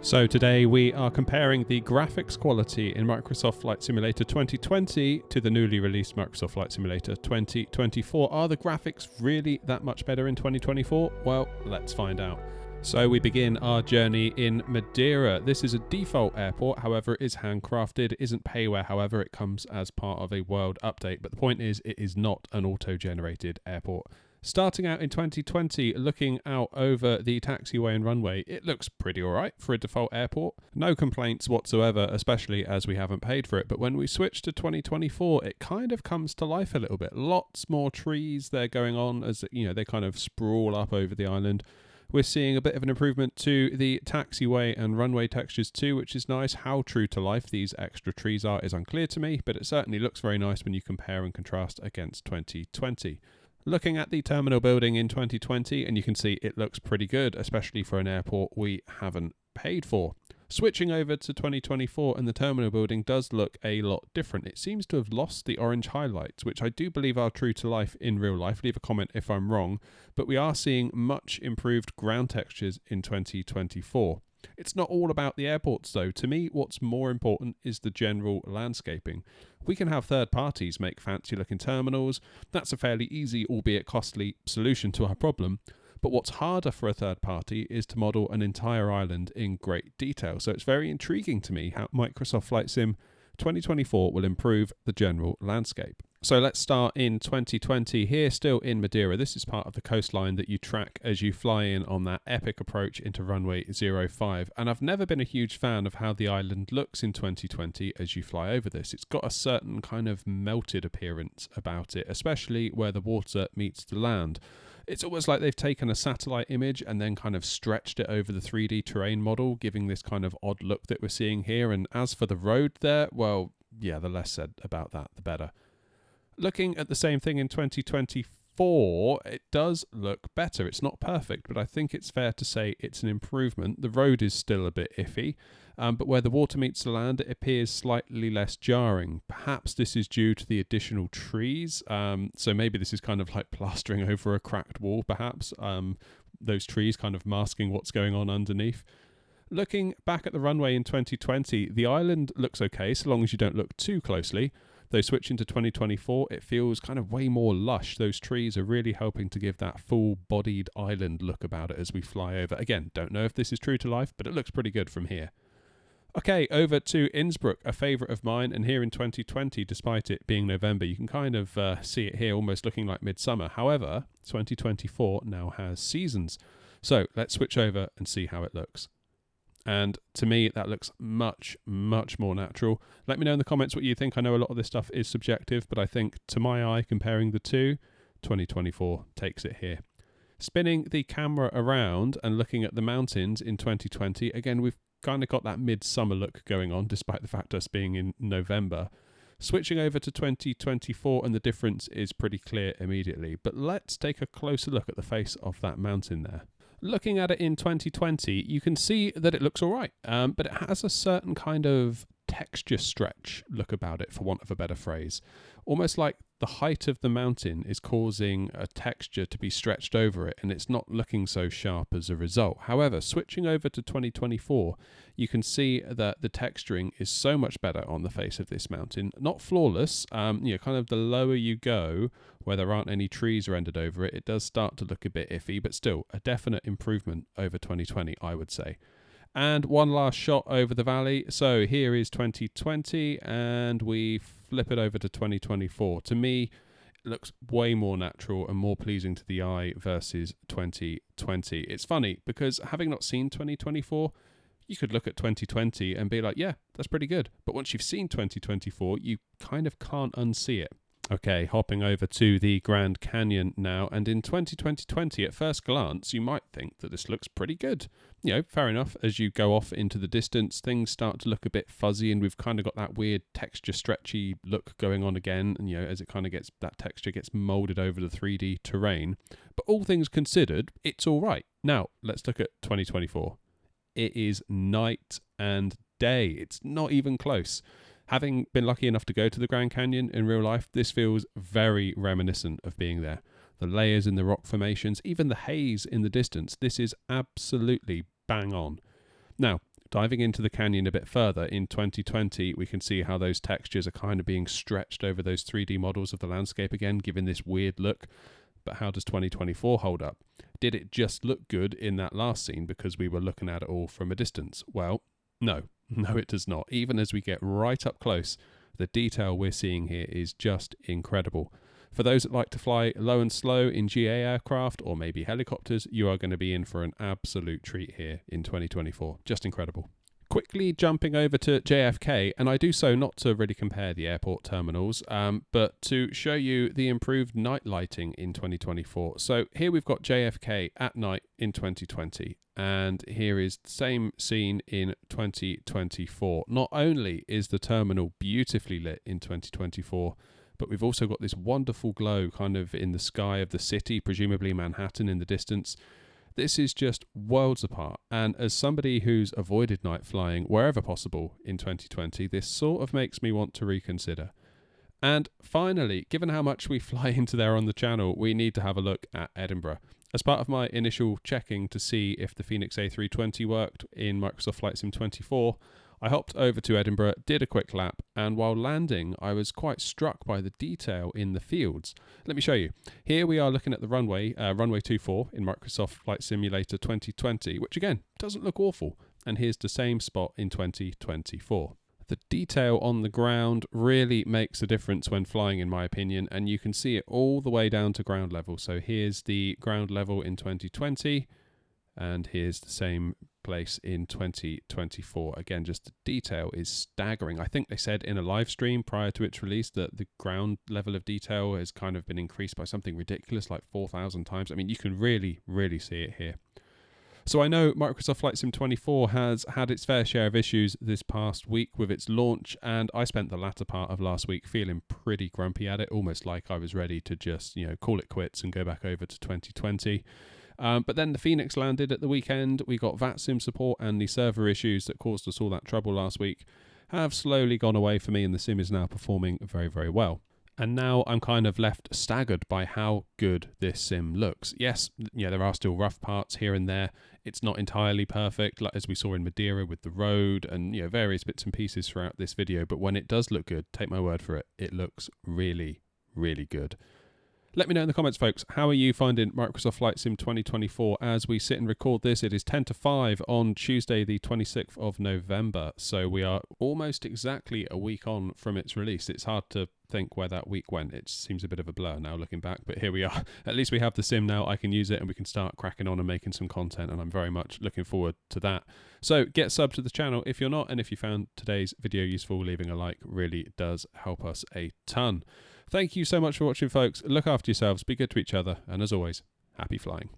So today we are comparing the graphics quality in Microsoft Flight Simulator 2020 to the newly released Microsoft Flight Simulator 2024. Are the graphics really that much better in 2024? Well, let's find out. So we begin our journey in Madeira. This is a default airport, however it is handcrafted. It isn't payware, however it comes as part of a world update. But the point is, it is not an auto-generated airport. Starting out in 2020, looking out over the taxiway and runway, it looks pretty alright for a default airport. No complaints whatsoever, especially as we haven't paid for it. But when we switch to 2024, it kind of comes to life a little bit. Lots more trees there going on as they kind of sprawl up over the island. We're seeing a bit of an improvement to the taxiway and runway textures too, which is nice. How true to life these extra trees are is unclear to me, but it certainly looks very nice when you compare and contrast against 2020. Looking at the terminal building in 2020, and you can see it looks pretty good, especially for an airport we haven't paid for. Switching over to 2024, and the terminal building does look a lot different. It seems to have lost the orange highlights, which I do believe are true to life in real life. Leave a comment if I'm wrong, but we are seeing much improved ground textures in 2024. It's not all about the airports though. To me, what's more important is the general landscaping. We can have third parties make fancy looking terminals. That's a fairly easy, albeit costly, solution to our problem. But what's harder for a third party is to model an entire island in great detail. So it's very intriguing to me how Microsoft Flight Sim 2024 will improve the general landscape. So let's start in 2020 here, still in Madeira. This is part of the coastline that you track as you fly in on that epic approach into runway 05. And I've never been a huge fan of how the island looks in 2020 as you fly over this. It's got a certain kind of melted appearance about it, especially where the water meets the land. It's almost like they've taken a satellite image and then kind of stretched it over the 3D terrain model, giving this kind of odd look that we're seeing here. And as for the road there, well, yeah, the less said about that, the better. Looking at the same thing in 2024, it does look better. It's not perfect, but I think it's fair to say it's an improvement. The road is still a bit iffy, but where the water meets the land, it appears slightly less jarring. Perhaps this is due to the additional trees. So maybe this is kind of like plastering over a cracked wall, perhaps. Those trees kind of masking what's going on underneath. Looking back at the runway in 2020, the island looks okay, so long as you don't look too closely. Though switching to 2024, it feels kind of way more lush. Those trees are really helping to give that full-bodied island look about it as we fly over. Again, don't know if this is true to life, but it looks pretty good from here. Okay, over to Innsbruck, a favourite of mine, and here in 2020, despite it being November, you can kind of see it here almost looking like midsummer. However, 2024 now has seasons. So let's switch over and see how it looks. And to me, that looks much, much more natural. Let me know in the comments what you think. I know a lot of this stuff is subjective, but I think to my eye, comparing the two, 2024 takes it here. Spinning the camera around and looking at the mountains in 2020, again, we've kind of got that midsummer look going on, despite the fact us being in November. Switching over to 2024, and the difference is pretty clear immediately. But let's take a closer look at the face of that mountain there. Looking at it in 2020, you can see that it looks all right, but it has a certain kind of texture stretch look about it, for want of a better phrase. Almost like the height of the mountain is causing a texture to be stretched over it, and it's not looking so sharp as a result. However, switching over to 2024, you can see that the texturing is so much better on the face of this mountain. Not flawless, kind of the lower you go, where there aren't any trees rendered over it, it does start to look a bit iffy, but still a definite improvement over 2020, I would say. And one last shot over the valley. So here is 2020, and we flip it over to 2024. To me, it looks way more natural and more pleasing to the eye versus 2020. It's funny, because having not seen 2024, you could look at 2020 and be like, yeah, that's pretty good. But once you've seen 2024, you kind of can't unsee it. Okay, hopping over to the Grand Canyon now, and in 2020, at first glance, you might think that this looks pretty good. Fair enough, as you go off into the distance, things start to look a bit fuzzy, and we've kind of got that weird texture stretchy look going on again, and as it kind of gets, that texture gets molded over the 3D terrain. But all things considered, it's all right. Now, let's look at 2024. It is night and day. It's not even close. Having been lucky enough to go to the Grand Canyon in real life, this feels very reminiscent of being there. The layers in the rock formations, even the haze in the distance, this is absolutely bang on. Now, Diving into the canyon a bit further, in 2020, we can see how those textures are kind of being stretched over those 3D models of the landscape again, giving this weird look. But how does 2024 hold up? Did it just look good in that last scene because we were looking at it all from a distance? Well, no, it does not. Even as we get right up close, the detail we're seeing here is just incredible. For those that like to fly low and slow in GA aircraft or maybe helicopters, you are going to be in for an absolute treat here in 2024. Just incredible. Quickly jumping over to JFK, and I do so not to really compare the airport terminals, but to show you the improved night lighting in 2024. So here we've got JFK at night in 2020, and here is the same scene in 2024. Not only is the terminal beautifully lit in 2024, but we've also got this wonderful glow kind of in the sky of the city, presumably Manhattan in the distance. This is just worlds apart, and as somebody who's avoided night flying wherever possible in 2020, this sort of makes me want to reconsider. And finally, given how much we fly into there on the channel, we need to have a look at Edinburgh. As part of my initial checking to see if the Phoenix A320 worked in Microsoft Flight Sim 24, I hopped over to Edinburgh, did a quick lap, and while landing, I was quite struck by the detail in the fields. Let me show you. Here we are looking at the runway 24 in Microsoft Flight Simulator 2020, which again, doesn't look awful. And here's the same spot in 2024. The detail on the ground really makes a difference when flying, in my opinion, and you can see it all the way down to ground level. So here's the ground level in 2020, and here's the same place in 2024. Again, just the detail is staggering. I think they said in a live stream prior to its release that the ground level of detail has kind of been increased by something ridiculous, like 4,000 times. I mean, you can really, really see it here. So I know Microsoft Flight Sim 24 has had its fair share of issues this past week with its launch, and I spent the latter part of last week feeling pretty grumpy at it, almost like I was ready to just, call it quits and go back over to 2020. But then the Phoenix landed at the weekend. We got VATSIM support, and the server issues that caused us all that trouble last week have slowly gone away for me, and the sim is now performing very, very well. And now I'm kind of left staggered by how good this sim looks. Yes, there are still rough parts here and there. It's not entirely perfect, like as we saw in Madeira with the road and various bits and pieces throughout this video. But when it does look good, take my word for it, it looks really, really good. Let me know in the comments, folks, how are you finding Microsoft Flight Sim 2024 as we sit and record this? It is 10 to 5 on Tuesday, the 26th of November. So we are almost exactly a week on from its release. It's hard to think where that week went. It seems a bit of a blur now looking back, but here we are. At least we have the sim now. I can use it and we can start cracking on and making some content, and I'm very much looking forward to that. So get subbed to the channel if you're not, and if you found today's video useful, leaving a like really does help us a ton. Thank you so much for watching, folks. Look after yourselves, be good to each other, and as always, happy flying.